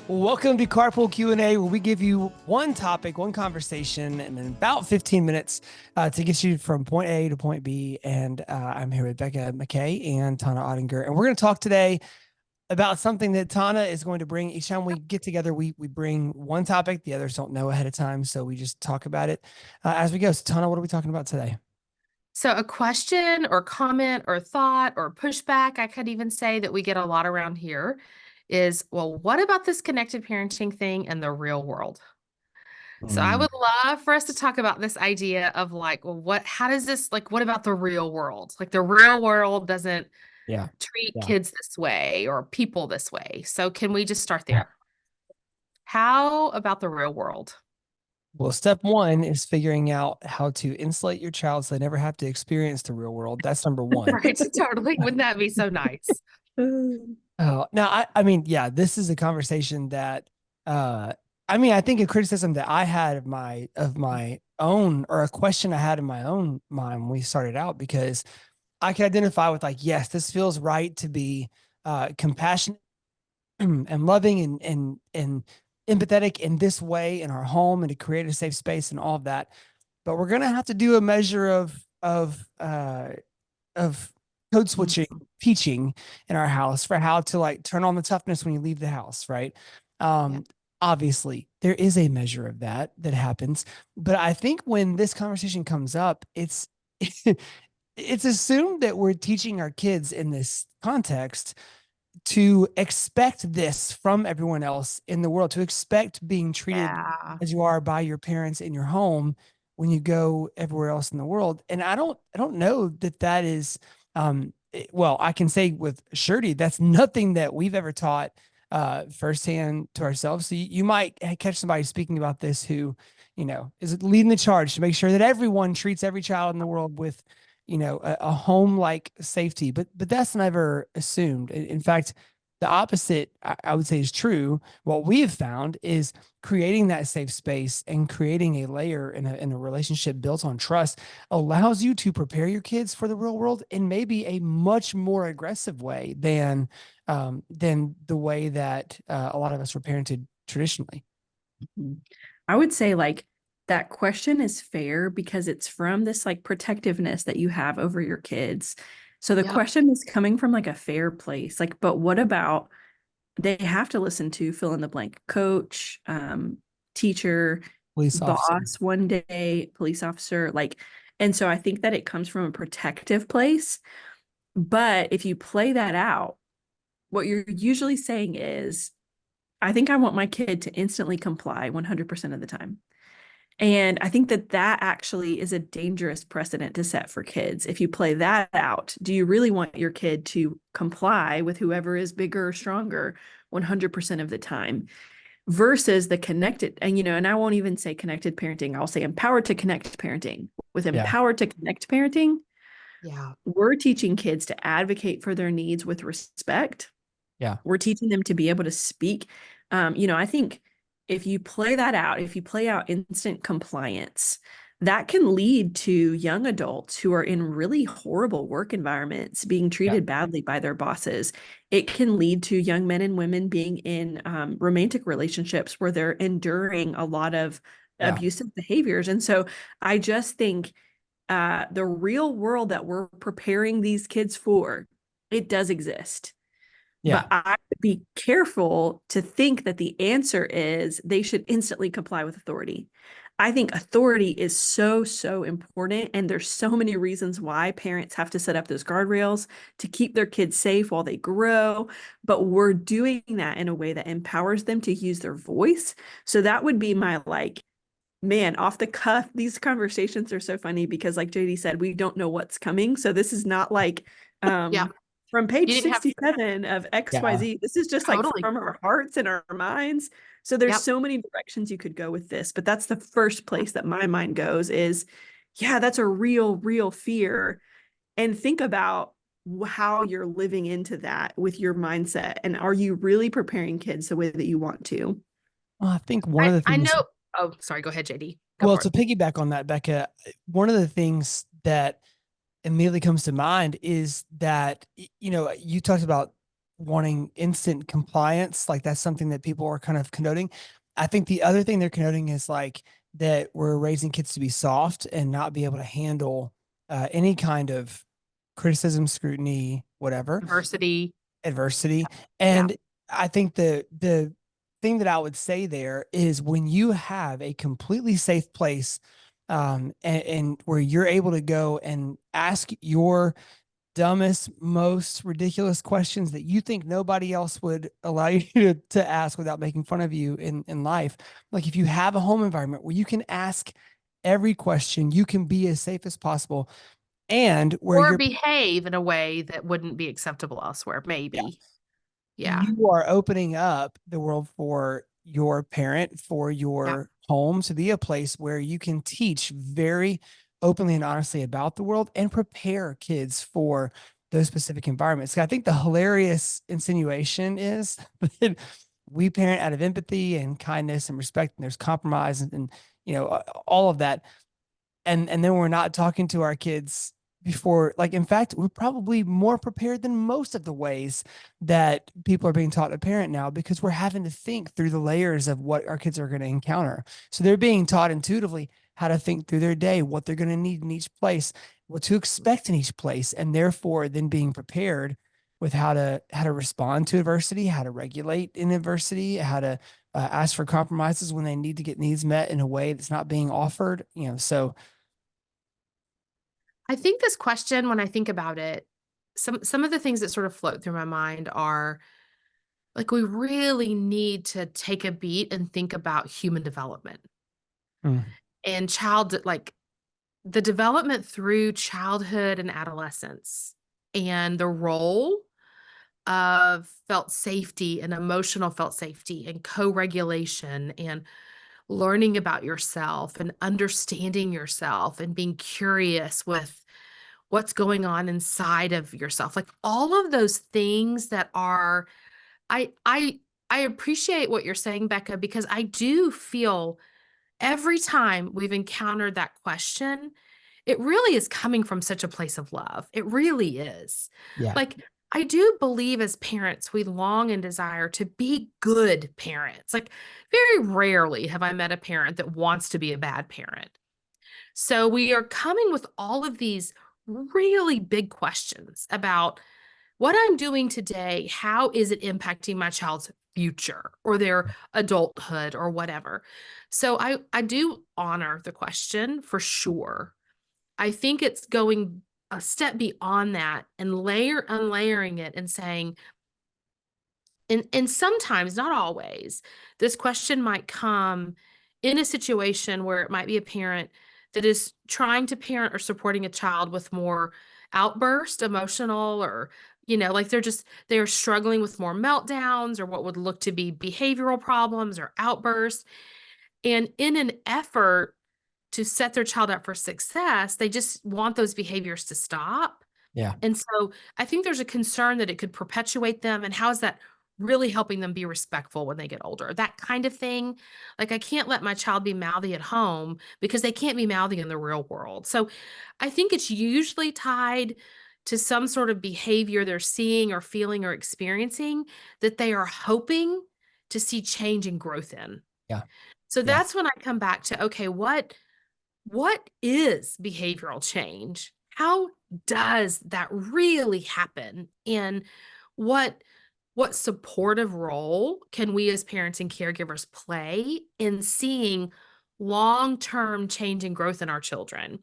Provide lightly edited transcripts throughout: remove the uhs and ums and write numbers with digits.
Welcome to Carpool Q&A, where we give you one topic, one conversation, and in about 15 minutes to get you from point A to point B. And I'm here with Becca McKay and Tana Ottinger. And we're going to talk today about something that Tana is going to bring. Each time we get together, we bring one topic. The others don't know ahead of time, so we just talk about it as we go. So Tana, what are we talking about today? So a question or comment or thought or pushback, I could even say that we get a lot around here is, well, what about this connected parenting thing in the real world? So I would love for us to talk about this idea of like, well, how does this, like, what about the real world? Like the real world doesn't Yeah. treat Yeah. kids this way or people this way. So can we just start there? How about the real world? Well, step one is figuring out how to insulate your child so they never have to experience the real world. That's number one. Right, totally. Wouldn't that be so nice? Oh, now I mean, yeah, this is a conversation that I think a criticism that I had of my own, or a question I had in my own mind when we started out, because I can identify with, like, yes, this feels right to be compassionate and loving and empathetic in this way in our home, and to create a safe space and all of that. But we're gonna have to do a measure of code switching teaching in our house for how to, like, turn on the toughness when you leave the house, right? Yeah. um Obviously there is a measure of that happens, but I think when this conversation comes up, it's it's assumed that we're teaching our kids in this context to expect this from everyone else in the world, to expect being treated Yeah. as you are by your parents in your home when you go everywhere else in the world. And I don't know that is, well, I can say with surety that's nothing that we've ever taught firsthand to ourselves. So you might catch somebody speaking about this who, is leading the charge to make sure that everyone treats every child in the world with, a home like safety, but that's never assumed. In fact, the opposite, I would say, is true. What we have found is creating that safe space and creating a layer in a relationship built on trust allows you to prepare your kids for the real world in maybe a much more aggressive way than the way that a lot of us were parented traditionally. I would say like that question is fair because it's from this like protectiveness that you have over your kids. So the Yep. question is coming from like a fair place. Like, but what about they have to listen to fill in the blank coach, teacher, Police officer. boss one day, police officer, like, and so I think that it comes from a protective place. But if you play that out, what you're usually saying is, I think I want my kid to instantly comply 100% of the time. And I think that that actually is a dangerous precedent to set for kids. If you play that out, do you really want your kid to comply with whoever is bigger or stronger 100% of the time? Versus the connected, and I won't even say connected parenting, I'll say empowered to connect parenting. With Yeah. empowered to connect parenting, Yeah. we're teaching kids to advocate for their needs with respect. Yeah. We're teaching them to be able to speak. I think if you play that out, if you play out instant compliance, that can lead to young adults who are in really horrible work environments being treated badly by their bosses. It can lead to young men and women being in romantic relationships where they're enduring a lot of abusive behaviors. And so I just think the real world that we're preparing these kids for, it does exist. Yeah. But I would be careful to think that the answer is they should instantly comply with authority. I think authority is so, so important. And there's so many reasons why parents have to set up those guardrails to keep their kids safe while they grow. But we're doing that in a way that empowers them to use their voice. So that would be my like, man, off the cuff. These conversations are so funny because, like JD said, we don't know what's coming. So this is not like, Yeah. from page You didn't have 67 of Yeah. XYZ. This is just like Totally. from our hearts and our minds. So there's Yep. so many directions you could go with this, but that's the first place that my mind goes is, yeah, that's a real, real fear. And think about how you're living into that with your mindset. And are you really preparing kids the way that you want to? Well, I think one of the I things. know. Oh, sorry. Go ahead, JD. Go Well, for to it. piggyback on that, Becca, one of the things that immediately comes to mind is that, you talked about wanting instant compliance. Like that's something that people are kind of connoting. I think the other thing they're connoting is like that we're raising kids to be soft and not be able to handle any kind of criticism, scrutiny, whatever Diversity. adversity. Yeah. And I think the thing that I would say there is when you have a completely safe place, and where you're able to go and ask your dumbest, most ridiculous questions that you think nobody else would allow you to ask without making fun of you in life. Like if you have a home environment where you can ask every question, you can be as safe as possible, and where Or you're, behave in a way that wouldn't be acceptable elsewhere, yeah, maybe. Yeah. you are opening up the world for your parent, for Yeah. your home to be a place where you can teach very openly and honestly about the world and prepare kids for those specific environments. I think the hilarious insinuation is that we parent out of empathy and kindness and respect, and there's compromise and all of that, and then we're not talking to our kids before. Like in fact, we're probably more prepared than most of the ways that people are being taught to parent now, because we're having to think through the layers of what our kids are going to encounter. So they're being taught intuitively how to think through their day, what they're going to need in each place, what to expect in each place, and therefore then being prepared with how to respond to adversity, how to regulate in adversity, how to ask for compromises when they need to get needs met in a way that's not being offered. So I think this question, when I think about it, some of the things that sort of float through my mind are like we really need to take a beat and think about human development mm, and like the development through childhood and adolescence and the role of felt safety and emotional felt safety and co-regulation and learning about yourself and understanding yourself and being curious with what's going on inside of yourself. Like all of those things that are I I I appreciate what you're saying, Becca, because I do feel every time we've encountered that question, it really is coming from such a place of love. It really is. yeah. Like, I do believe as parents, we long and desire to be good parents. Like, very rarely have I met a parent that wants to be a bad parent. So we are coming with all of these really big questions about what I'm doing today, how is it impacting my child's future or their adulthood or whatever? So I do honor the question for sure. I think it's going a step beyond that and unlayering it and saying, and sometimes, not always, this question might come in a situation where it might be a parent that is trying to parent or supporting a child with more outburst, emotional, or, like they're struggling with more meltdowns or what would look to be behavioral problems or outbursts. And in an effort to set their child up for success, they just want those behaviors to stop. Yeah. And so I think there's a concern that it could perpetuate them. And how is that really helping them be respectful when they get older? That kind of thing. Like, I can't let my child be mouthy at home because they can't be mouthy in the real world. So I think it's usually tied to some sort of behavior they're seeing or feeling or experiencing that they are hoping to see change and growth in. Yeah. So Yeah. that's when I come back to, okay, what is behavioral change? How does that really happen? And what what supportive role can we as parents and caregivers play in seeing long-term change and growth in our children?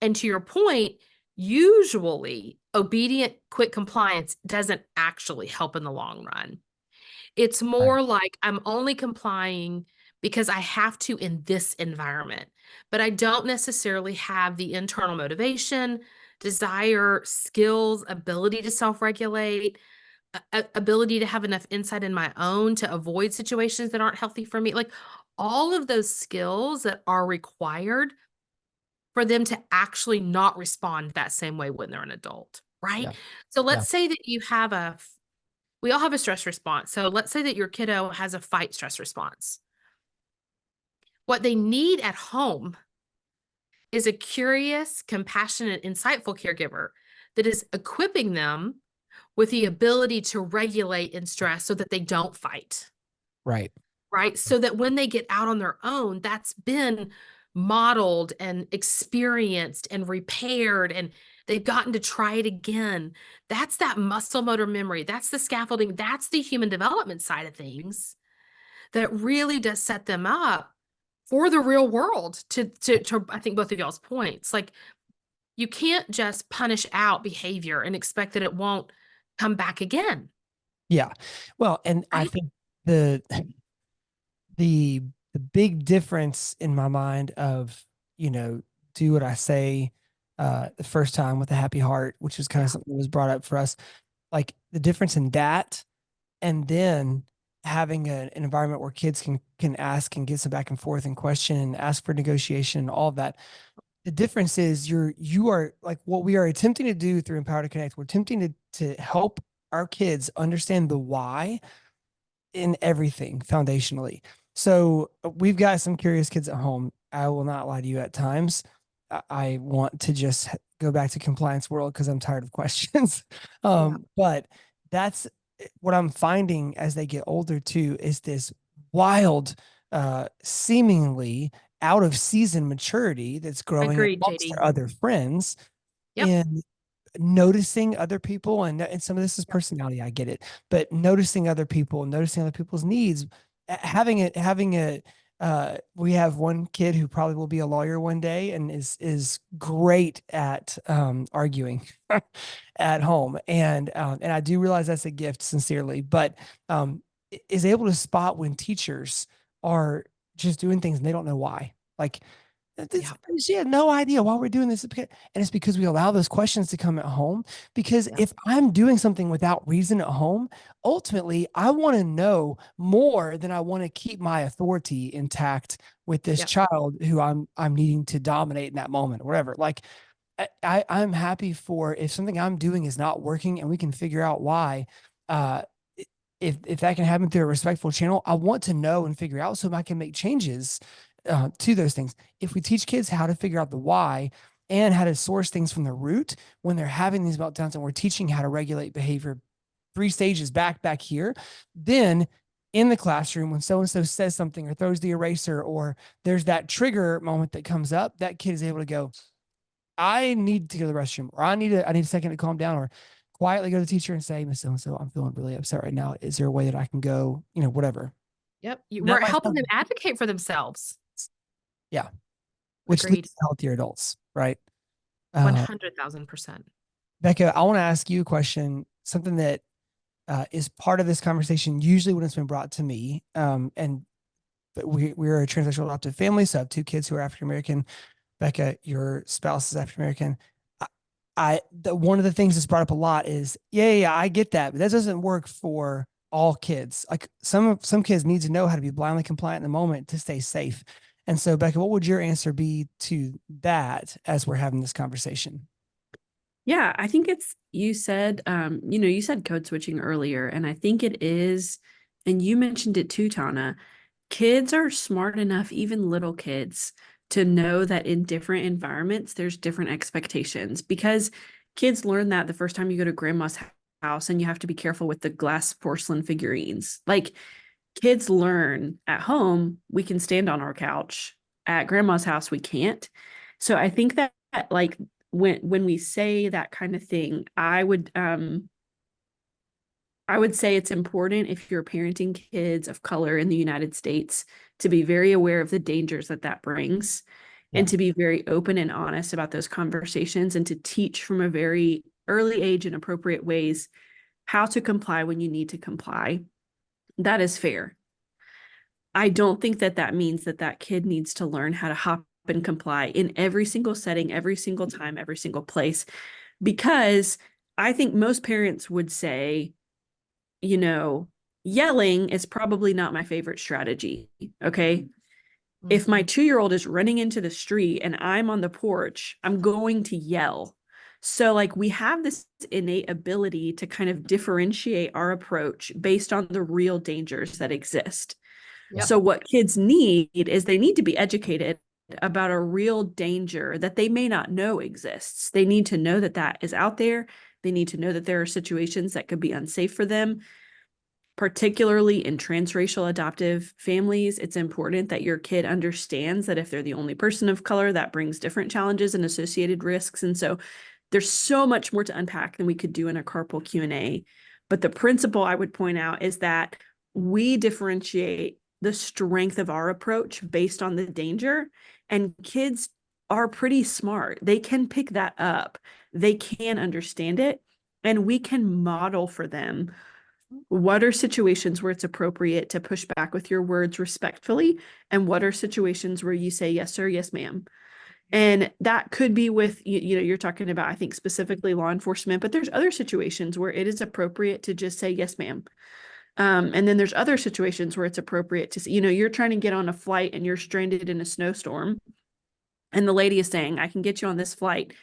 And to your point, usually obedient, quick compliance doesn't actually help in the long run. It's Right. more like I'm only complying because I have to in this environment, but I don't necessarily have the internal motivation, desire, skills, ability to self-regulate, ability to have enough insight in my own to avoid situations that aren't healthy for me. Like all of those skills that are required for them to actually not respond that same way when they're an adult, right? Yeah. So Yeah. let's say that we all have a stress response. So let's say that your kiddo has a fight stress response. What they need at home is a curious, compassionate, insightful caregiver that is equipping them with the ability to regulate in stress so that they don't fight. Right. Right. So that when they get out on their own, that's been modeled and experienced and repaired, and they've gotten to try it again. That's that muscle motor memory. That's the scaffolding. That's the human development side of things that really does set them up for the real world to I think both of y'all's points. Like, you can't just punish out behavior and expect that it won't come back again. Yeah. Well, and I Right? think the the the big difference in my mind of, you know, do what I say the first time with a happy heart, which is kind Yeah. of something that was brought up for us. Like the difference in that and then having an environment where kids can ask and get some back and forth and question and ask for negotiation and all of that. The difference is you are like what we are attempting to do through Empower to Connect. We're attempting to help our kids understand the why in everything foundationally. So we've got some curious kids at home. I will not lie to you at times. I want to just go back to compliance world because I'm tired of questions. Yeah. But that's what I'm finding as they get older too, is this wild, seemingly out of season maturity that's growing Agreed, amongst JD. their other friends Yep. in noticing other people, and some of this is Yep. personality, I get it, but noticing other people, noticing other people's needs, having a we have one kid who probably will be a lawyer one day and is great at arguing at home, and I do realize that's a gift sincerely, but is able to spot when teachers are just doing things and they don't know why. Like Yeah. she had no idea why we're doing this. And it's because we allow those questions to come at home. Because Yeah. if I'm doing something without reason at home, ultimately I want to know more than I want to keep my authority intact with this Yep. child who I'm needing to dominate in that moment or whatever. Like I'm happy for if something I'm doing is not working and we can figure out why. Uh, if that can happen through a respectful channel, I want to know and figure out so I can make changes to those things. If we teach kids how to figure out the why and how to source things from the root when they're having these meltdowns, and we're teaching how to regulate behavior 3 stages back here, then in the classroom when so and so says something or throws the eraser or there's that trigger moment that comes up, that kid is able to go, I need to go to the restroom, or I need a second to calm down, or quietly go to the teacher and say, Miss So and so, I'm feeling really upset right now. Is there a way that I can go, whatever? Yep. That We're might helping sound, them advocate for themselves. yeah, which leads Agreed. to healthier adults, right? Uh, 100,000%. Becca, I want to ask you a question, something that is part of this conversation, usually when it's been brought to me. And but we're a transsexual adoptive family, so I have 2 kids who are African American. Becca, your spouse is African American. One of the things that's brought up a lot is, yeah, I get that, but that doesn't work for all kids. Like some kids need to know how to be blindly compliant in the moment to stay safe. And so, Becca, what would your answer be to that as we're having this conversation? Yeah, I think you said, you said code switching earlier, and I think it is, and you mentioned it too, Tana. Kids are smart enough, even little kids, to know that in different environments, there's different expectations because kids learn that the first time you go to grandma's house and you have to be careful with the glass porcelain figurines. Like kids learn at home, we can stand on our couch. At grandma's house, we can't. So I think that like when we say that kind of thing, I would say it's important if you're parenting kids of color in the United States to be very aware of the dangers that that brings Yeah. and to be very open and honest about those conversations and to teach from a very early age in appropriate ways how to comply when you need to comply. That is fair. I don't think that that means that that kid needs to learn how to hop and comply in every single setting, every single time, every single place, because I think most parents would say, yelling is probably not my favorite strategy. Okay. If my 2-year-old is running into the street and I'm on the porch, I'm going to yell. So, like, we have this innate ability to kind of differentiate our approach based on the real dangers that exist. Yep. So, what kids need is they need to be educated about a real danger that they may not know exists. They need to know that that is out there. They need to know that there are situations that could be unsafe for them. Particularly in transracial adoptive families, it's important that your kid understands that if they're the only person of color, that brings different challenges and associated risks. And so there's so much more to unpack than we could do in a carpool Q&A. But the principle I would point out is that we differentiate the strength of our approach based on the danger, and kids are pretty smart. They can pick that up. They can understand it, and we can model for them what are situations where it's appropriate to push back with your words respectfully, and what are situations where you say yes sir, yes ma'am. And that could be with, you know, you're talking about, I think, specifically law enforcement, but there's other situations where it is appropriate to just say yes ma'am. And then there's other situations where it's appropriate to say, you know, you're trying to get on a flight and you're stranded in a snowstorm, and the lady is saying, I can get you on this flight.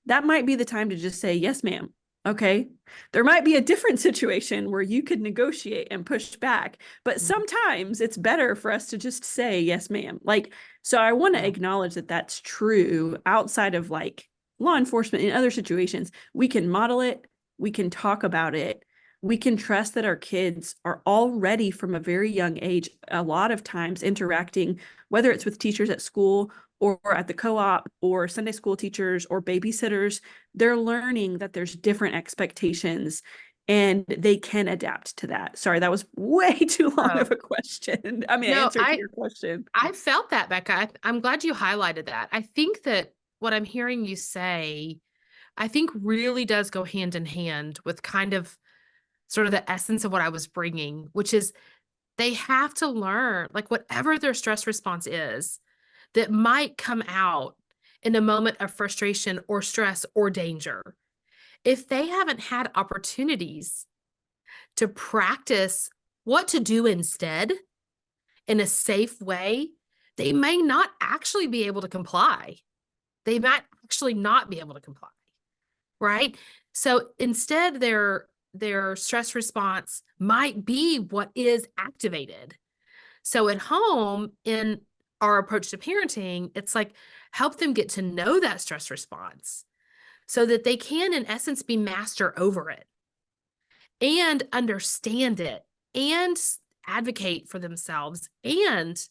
That might be the time to just say, yes, ma'am. Okay. There might be a different situation where you could negotiate and push back, but sometimes it's better for us to just say, yes, ma'am. Like, so I want to acknowledge that that's true outside of like law enforcement. In other situations. We can model it. We can talk about it. We can trust that our kids are already from a very young age, a lot of times interacting, whether it's with teachers at school or at the co-op or Sunday school teachers or babysitters. They're learning that there's different expectations and they can adapt to that. Sorry, that was way too long of a question. I mean, No, answer to your question. I felt that, Becca. I'm glad you highlighted that. I think that what I'm hearing you say, I think really does go hand in hand with kind of sort of the essence of what I was bringing, which is they have to learn, like whatever their stress response is, that might come out in a moment of frustration or stress or danger. If they haven't had opportunities to practice what to do instead in a safe way, they may not actually be able to comply. They might actually not be able to comply, right? So instead, their stress response might be what is activated. So at home, in our approach to parenting, it's like help them get to know that stress response so that they can, in essence, be master over it and understand it and advocate for themselves and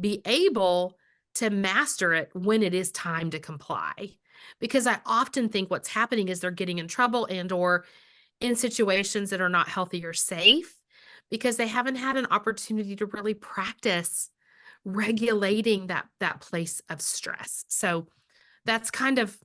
be able to master it when it is time to comply. Because I often think what's happening is they're getting in trouble and or in situations that are not healthy or safe because they haven't had an opportunity to really practice regulating that place of stress. So that's kind of,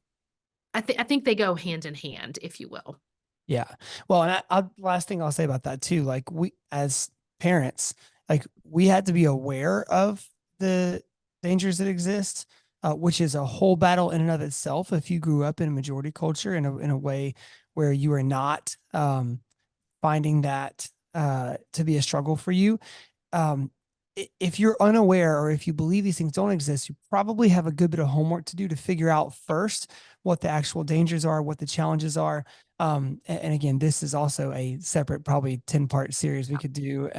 I think they go hand in hand, if you will. Yeah. Well, and last thing I'll say about that too, like we, as parents, like we had to be aware of the dangers that exist, which is a whole battle in and of itself. If you grew up in a majority culture in a way where you are not, finding that, to be a struggle for you, um, if you're unaware or if you believe these things don't exist, you probably have a good bit of homework to do to figure out first what the actual dangers are, what the challenges are. And again, this is also a separate, probably 10-part series we could do.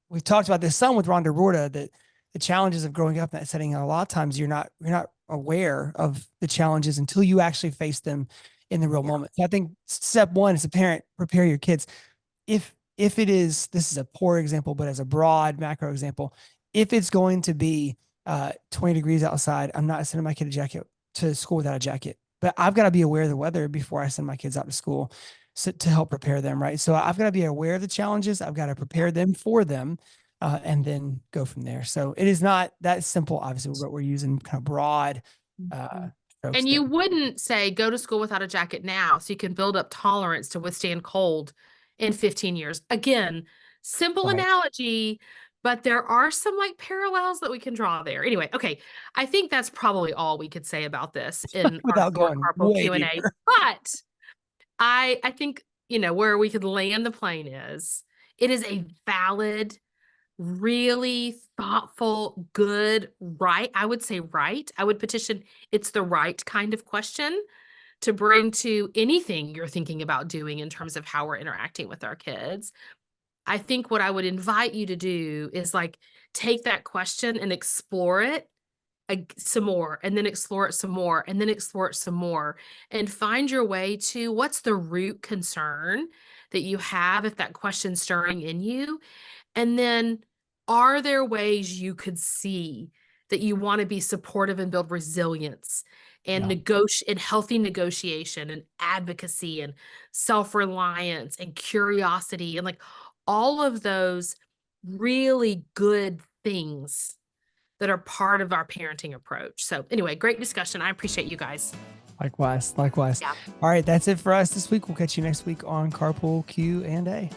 We've talked about this some with Rhonda Rorta, that the challenges of growing up in that setting, a lot of times you're not aware of the challenges until you actually face them in the real moment. So I think step one as a parent, prepare your kids. If it is, this is a poor example, but as a broad macro example, if it's going to be 20 degrees outside, I'm not sending my kid to school without a jacket, but I've got to be aware of the weather before I send my kids out to school, so, to help prepare them. Right. So I've got to be aware of the challenges. I've got to prepare them for them, and then go from there. So it is not that simple. Obviously, what we're using kind of broad, and you wouldn't say go to school without a jacket now so you can build up tolerance to withstand cold in 15 years. Again, simple analogy, but there are some like parallels that we can draw there. Anyway, okay. I think that's probably all we could say about this in without our going Carpool way Q&A. deeper. But I think, you know, where we could land the plane is it is a valid, really thoughtful, good, right. I would say right. I would petition it's the right kind of question to bring to anything you're thinking about doing in terms of how we're interacting with our kids. I think what I would invite you to do is like take that question and explore it some more, and then explore it some more, and then explore it some more, and find your way to what's the root concern that you have if that question's stirring in you. And then are there ways you could see that you want to be supportive and build resilience and Yeah. negotiate and healthy negotiation and advocacy and self-reliance and curiosity and like all of those really good things that are part of our parenting approach. So anyway, great discussion. I appreciate you guys. Likewise. Likewise. Yeah. All right. That's it for us this week. We'll catch you next week on Carpool Q&A.